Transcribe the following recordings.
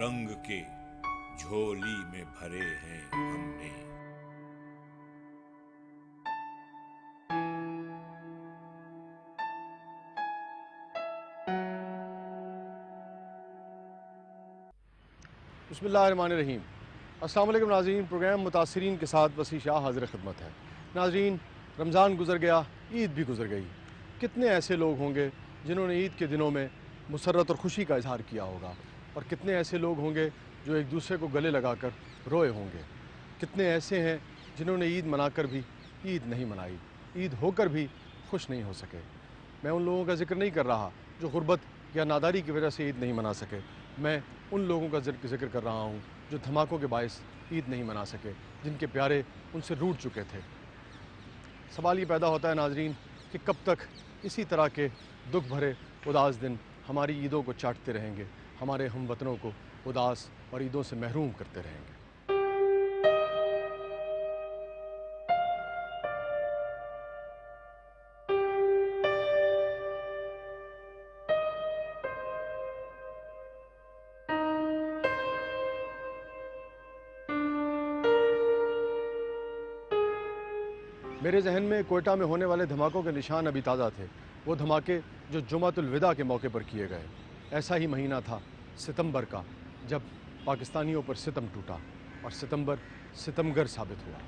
रंग के झोली में भरे हैं हमने। बिस्मिल्लाहिर्रहमानिर्रहीम। अस्सलाम वालेकुम नाज़रीन, प्रोग्राम मुतासिरीन के साथ वसी शाह हाज़िर खिदमत है। नाज़रीन, रमज़ान गुज़र गया, ईद भी गुज़र गई। कितने ऐसे लोग होंगे जिन्होंने ईद के दिनों में मुसर्रत और ख़ुशी का इजहार किया होगा, और कितने ऐसे लोग होंगे जो एक दूसरे को गले लगाकर रोए होंगे। कितने ऐसे हैं जिन्होंने ईद मनाकर भी ईद नहीं मनाई, ईद होकर भी खुश नहीं हो सके। मैं उन लोगों का ज़िक्र नहीं कर रहा जो गुर्बत या नादारी की वजह से ईद नहीं मना सके। मैं उन लोगों का ज़िक्र कर रहा हूँ जो धमाकों के बायस ईद नहीं मना सके, जिनके प्यारे उनसे रूठ चुके थे। सवाल ये पैदा होता है नाज़रीन कि कब तक इसी तरह के दुख भरे उदास दिन हमारी ईदों को चाटते रहेंगे, हमारे हमवतनों को उदास और ईदों से महरूम करते रहेंगे। मेरे जहन में कोयटा में होने वाले धमाकों के निशान अभी ताज़ा थे। वो धमाके जो जुमातुल विदा के मौके पर किए गए। ऐसा ही महीना था सितंबर का, जब पाकिस्तानियों पर सितम टूटा और सितंबर सितमगर साबित हुआ।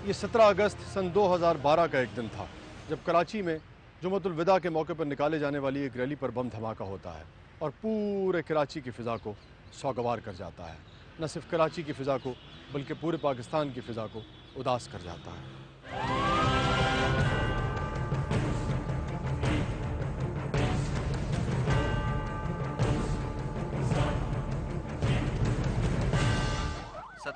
ये 17 अगस्त सन 2012 का एक दिन था, जब कराची में जुमातुल विदा के मौके पर निकाले जाने वाली एक रैली पर बम धमाका होता है और पूरे कराची की फ़िज़ा को सौगवार कर जाता है। न सिर्फ कराची की फ़िज़ा को बल्कि पूरे पाकिस्तान की फ़िज़ा को उदास कर जाता है।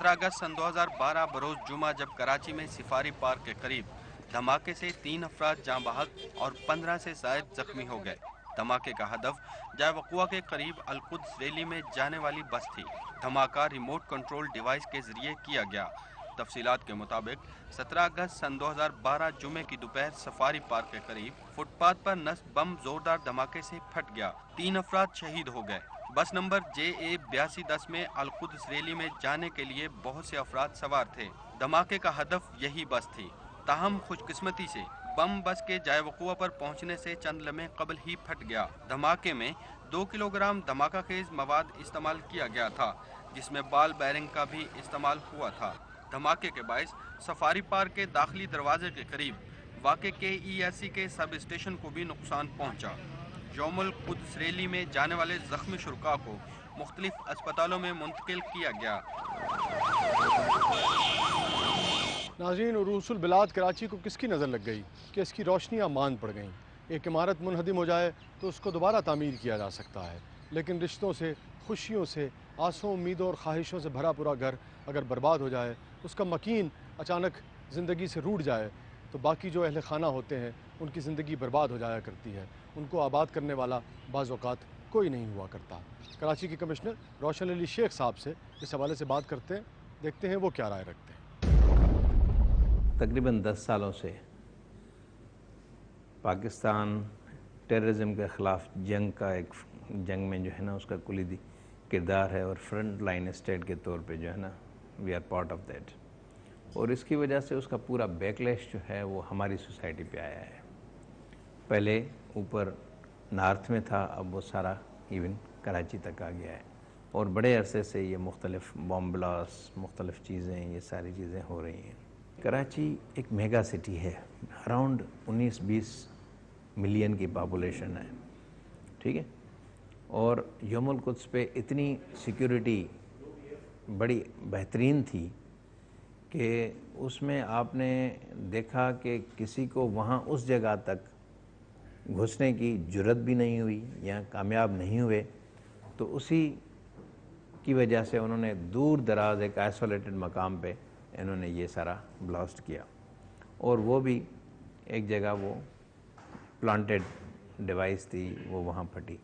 अगस्त सन 2012 बरोज़ जुमा जब कराची में सिफारी पार्क के करीब धमाके से 3 अफराद जाँ बहक और 15 से ज़ायद जख्मी हो गए। धमाके का हदफ जायवकुआ के करीब अलकुद्स रैली में जाने वाली बस थी। धमाका रिमोट कंट्रोल डिवाइस के ज़रिए किया गया। तफसीलात के मुताबिक 17 अगस्त सन 2012 जुमे की दोपहर सफारी पार्क के करीब फुटपाथ पर नस्ब बम जोरदार धमाके से फट गया। 3 अफराद शहीद हो गए। बस नंबर JA 8210 में अलकुद्स रैली में जाने के लिए बहुत से अफराद सवार थे। धमाके का हदफ यही बस थी। ताहम खुशकिस्मती से बम बस के जायवकुआ पर पहुंचने से चंद लम्हे कबल ही फट गया। धमाके में 2 किलोग्राम धमाका खेज मवाद इस्तेमाल किया गया था, जिसमें बाल बैरिंग का भी इस्तेमाल हुआ था। धमाके के बायस सफारी पार्क के दाखिली दरवाजे के करीब वाक़े KESC के सब स्टेशन को भी नुकसान पहुंचा। यौमुल कुद्स रैली में जाने वाले जख्मी शुरका को मुख्तलिफ अस्पतालों में मुंतकिल किया गया। नाज़रीन, उरूसुल बिलाद कराची को किसकी नज़र लग गई कि इसकी रोशनियाँ मांद पड़ गईं। एक इमारत मुनहदिम हो जाए तो उसको दोबारा तामीर किया जा सकता है, लेकिन रिश्तों से, खुशियों से, आसों, उम्मीदों और ख्वाहिशों से भरा पूरा घर अगर बर्बाद हो जाए, उसका मकीन अचानक ज़िंदगी से रूठ जाए, तो बाकी जो अहले खाना होते हैं उनकी ज़िंदगी बर्बाद हो जाया करती है। उनको आबाद करने वाला बाज़ औक़ात कोई नहीं हुआ करता। कराची के कमिश्नर रोशन अली शेख साहब से इस हवाले से बात करते हैं, देखते हैं वो क्या राय रखते हैं। तकरीबन 10 सालों से पाकिस्तान टेररिज्म के ख़िलाफ़ जंग में जो है ना उसका कुलीदी किरदार है, और फ्रंट लाइन स्टेट के तौर पे जो है ना we are part of that. और इसकी वजह से उसका पूरा बैकलैश जो है वो हमारी सोसाइटी पे आया है। पहले ऊपर नॉर्थ में था, अब वो सारा इवन कराची तक आ गया है, और बड़े अरसे से ये मुख्तलिफ बॉम्ब ब्लास्ट, मुख्तलिफ चीज़ें, ये सारी चीज़ें हो रही हैं। कराची एक मेगा सिटी है, अराउंड 19-20 मिलियन की पॉपुलेशन है, ठीक है। और यौमुल कुद्स पे इतनी सिक्योरिटी बड़ी बेहतरीन थी कि उसमें आपने देखा कि किसी को वहाँ उस जगह तक घुसने की जुर्रत भी नहीं हुई या कामयाब नहीं हुए, तो उसी की वजह से उन्होंने दूर दराज एक आइसोलेटेड मकाम पे इन्होंने ये सारा ब्लास्ट किया, और वो भी एक जगह वो प्लांटेड डिवाइस थी, वो वहाँ फटी।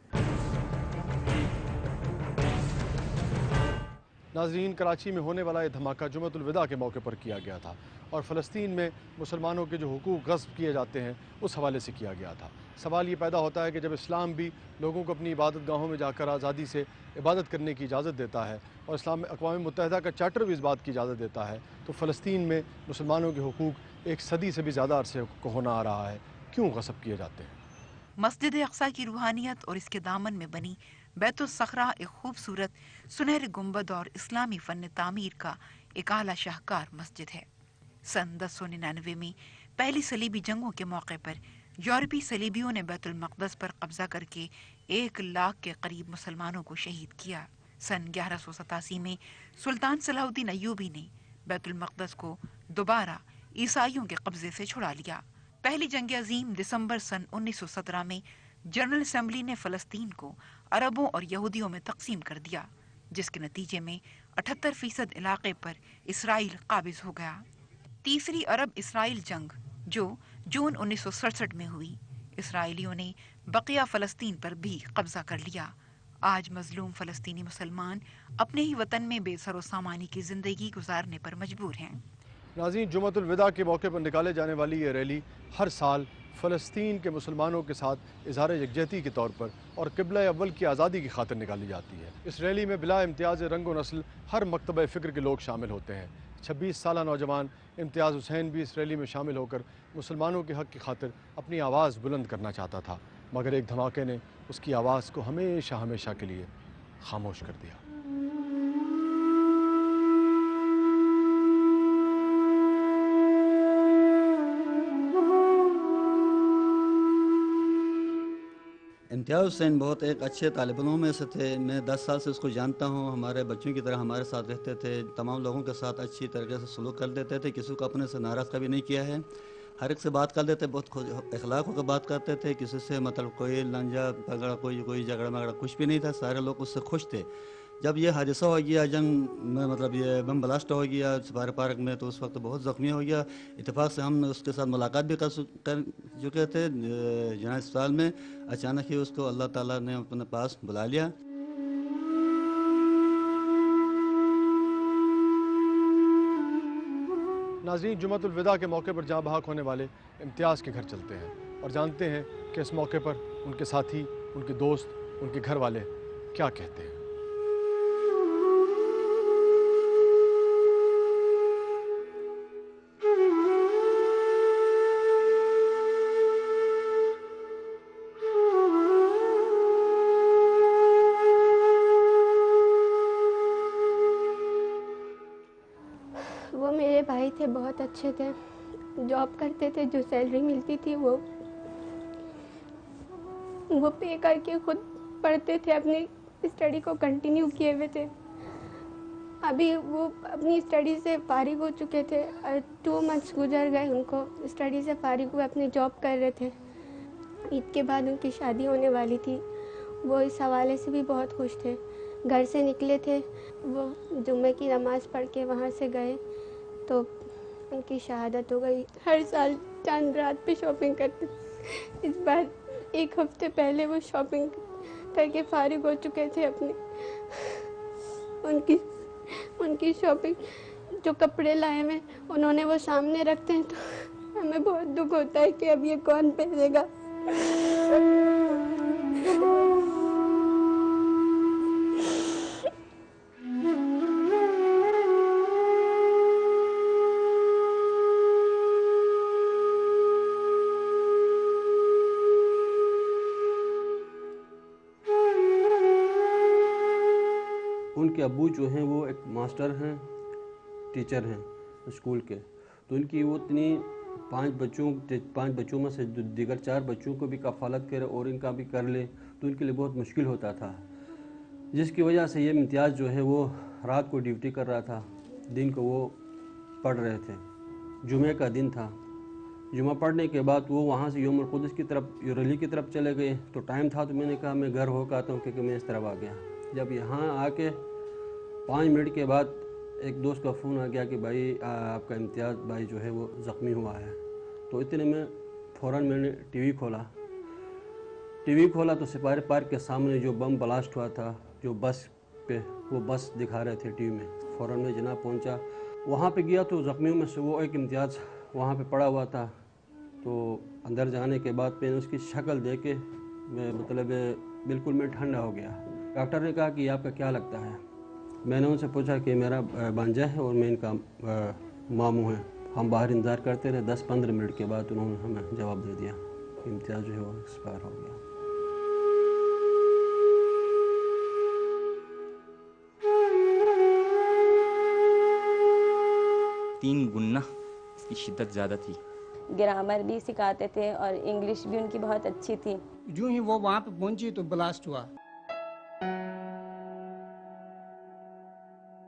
नाज़रीन, कराची में होने वाला ये धमाका जुमअतुल विदा के मौके पर किया गया था और फ़लस्तीन में मुसलमानों के जो हुकूक गस्ब किए जाते हैं उस हवाले से किया गया था। सवाल ये पैदा होता है कि जब इस्लाम भी लोगों को अपनी इबादत गाहों में जाकर आज़ादी से इबादत करने की इजाज़त देता है और इस्लाम अक़वाम मुत्तहिदा का चार्टर भी इस बात की इजाज़त देता है, तो फ़लस्तीन में मुसलमानों के हुकूक एक सदी से भी ज़्यादा अरसे को होना आ रहा है, क्यों गस्ब किए जाते हैं? मस्जिद अक्सा की रूहानियत और इसके दामन में बनी बैतुस सखरा एक खूबसूरत सुनहरे गुंबद और इस्लामी फ़न तामीर का एक आला शाहकार मस्जिद है। सन 1099 में पहली सलीबी जंगों के मौके पर यूरोपी सलीबियों ने बैतुल मक़दस पर कब्जा करके 1 लाख के करीब मुसलमानों को शहीद किया। सन 1187 में सुल्तान सलाहुद्दीन अय्यूबी ने बैतुल मक़दस को दोबारा ईसाइयों के कब्जे से छुड़ा लिया। पहली जंग अजीम दिसंबर सन 1917 में जनरल असम्बली ने फ़लस्तीन को अरबों और यहूदियों में तकसीम कर दिया, जिसके नतीजे में 78% इलाके पर इसराइल काबिज हो गया। तीसरी अरब इसराइल जंग जो जून 1967 में हुई, इसराइलियों ने बकिया फ़लस्तीन पर भी कब्जा कर लिया। आज मजलूम फ़लस्तीनी मुसलमान अपने ही वतन में बेसरो सामानी की ज़िंदगी गुजारने पर मजबूर हैं। नाज़रीन, जुमअतुल विदा के मौके पर निकाले जाने वाली ये रैली हर साल फ़लस्तीन के मुसलमानों के साथ इज़हार यकजहती के तौर पर और क़िबला अव्वल की आज़ादी की खातिर निकाली जाती है। इस रैली में बिला इम्तियाज़ रंग व नस्ल हर मकतब फ़िक्र के लोग शामिल होते हैं। 26 साला नौजवान इम्तियाज़ हुसैन भी इस रैली में शामिल होकर मुसलमानों के हक़ की खातिर अपनी आवाज़ बुलंद करना चाहता था, मगर एक धमाके ने उसकी आवाज़ को हमेशा हमेशा के लिए खामोश कर दिया। इम्तियाज़ हुसैन बहुत एक अच्छे तालिब इल्मों में से थे। मैं 10 साल से उसको जानता हूँ। हमारे बच्चों की तरह हमारे साथ रहते थे, तमाम लोगों के साथ अच्छी तरीके से सलूक कर देते थे, किसी को अपने से नाराज़ कभी नहीं किया है। हर एक से बात कर लेते, बहुत अखलाक होकर बात करते थे, किसी से मतलब कोई लंजा पगड़ा कोई झगड़ा मगड़ा कुछ भी नहीं था, सारे लोग उससे खुश थे। जब ये हादसा हो गया जंग में, मतलब ये बम ब्लास्ट हो गया सफारी पार्क में, तो उस वक्त बहुत ज़ख्मी हो गया। इत्तेफाक से हम उसके साथ मुलाकात भी कर चुके थे जहाँ अस्पताल में। अचानक ही उसको अल्लाह ताला ने अपने पास बुला लिया। नाज़रीन, जुमअतुल विदा के मौके पर जहाँ बहक होने वाले इम्तियाज़ के घर चलते हैं और जानते हैं कि इस मौके पर उनके साथी, उनके दोस्त, उनके घर वाले क्या कहते हैं। वो मेरे भाई थे, बहुत अच्छे थे, जॉब करते थे, जो सैलरी मिलती थी वो पे करके खुद पढ़ते थे, अपनी स्टडी को कंटिन्यू किए हुए थे। अभी वो अपनी स्टडी से फारिग हो चुके थे और 2 मंथ्स गुजर गए उनको स्टडी से फारिग हुए, अपनी जॉब कर रहे थे। ईद के बाद उनकी शादी होने वाली थी। वो इस हवाले से भी बहुत खुश थे। घर से निकले थे, वो जुम्मे की नमाज़ पढ़ के वहाँ से गए तो उनकी शहादत हो गई। हर साल चांद रात पे शॉपिंग करते, इस बार 1 हफ्ते पहले वो शॉपिंग करके फारिग हो चुके थे अपने। उनकी शॉपिंग, जो कपड़े लाए हुए उन्होंने वो सामने रखते हैं तो हमें बहुत दुख होता है कि अब ये कौन पहनेगा। उनके अब्बू जो हैं वो एक मास्टर हैं, टीचर हैं स्कूल के, तो उनकी वो इतनी 5 बच्चों में से दीगर 4 बच्चों को भी कफ़ालत करे और इनका भी कर ले, तो उनके लिए बहुत मुश्किल होता था, जिसकी वजह से ये इम्तियाज़ जो है वो रात को ड्यूटी कर रहा था, दिन को वो पढ़ रहे थे। जुमे का दिन था, जुमा पढ़ने के बाद वो वहाँ से यौमुल कुद्स की तरफ, रैली की तरफ चले गए। तो टाइम था तो मैंने कहा मैं घर होकर आता हूँ, क्योंकि मैं इस तरफ आ गया। जब यहाँ आके 5 मिनट के बाद एक दोस्त का फ़ोन आ गया कि भाई आपका इम्तियाज़ भाई जो है वो ज़ख्मी हुआ है। तो इतने में फ़ौरन मैंने टीवी खोला टीवी खोला तो सिपाही पार्क के सामने जो बम ब्लास्ट हुआ था जो बस पे, वो बस दिखा रहे थे टीवी में। फ़ौरन में जनाब पहुंचा, वहाँ पे गया तो ज़ख्मियों में से वो एक इम्तियाज़ वहाँ पे पड़ा हुआ था। तो अंदर जाने के बाद मैंने उसकी शक्ल देख के मैं मतलब बिल्कुल मैं ठंडा हो गया। डॉक्टर ने कहा कि आपका क्या लगता है? मैंने उनसे पूछा कि मेरा भांजा है और मैं इनका मामू है। हम बाहर इंतज़ार करते रहे। 10-15 मिनट के बाद उन्होंने हमें जवाब दे दिया कि इम्तियाज़ जो है वो एक्सपायर हो गया। तीन गुना इसकी शिद्दत ज़्यादा थी। ग्रामर भी सिखाते थे और इंग्लिश भी उनकी बहुत अच्छी थी। जो ही वो वहाँ पे पहुंची तो ब्लास्ट हुआ।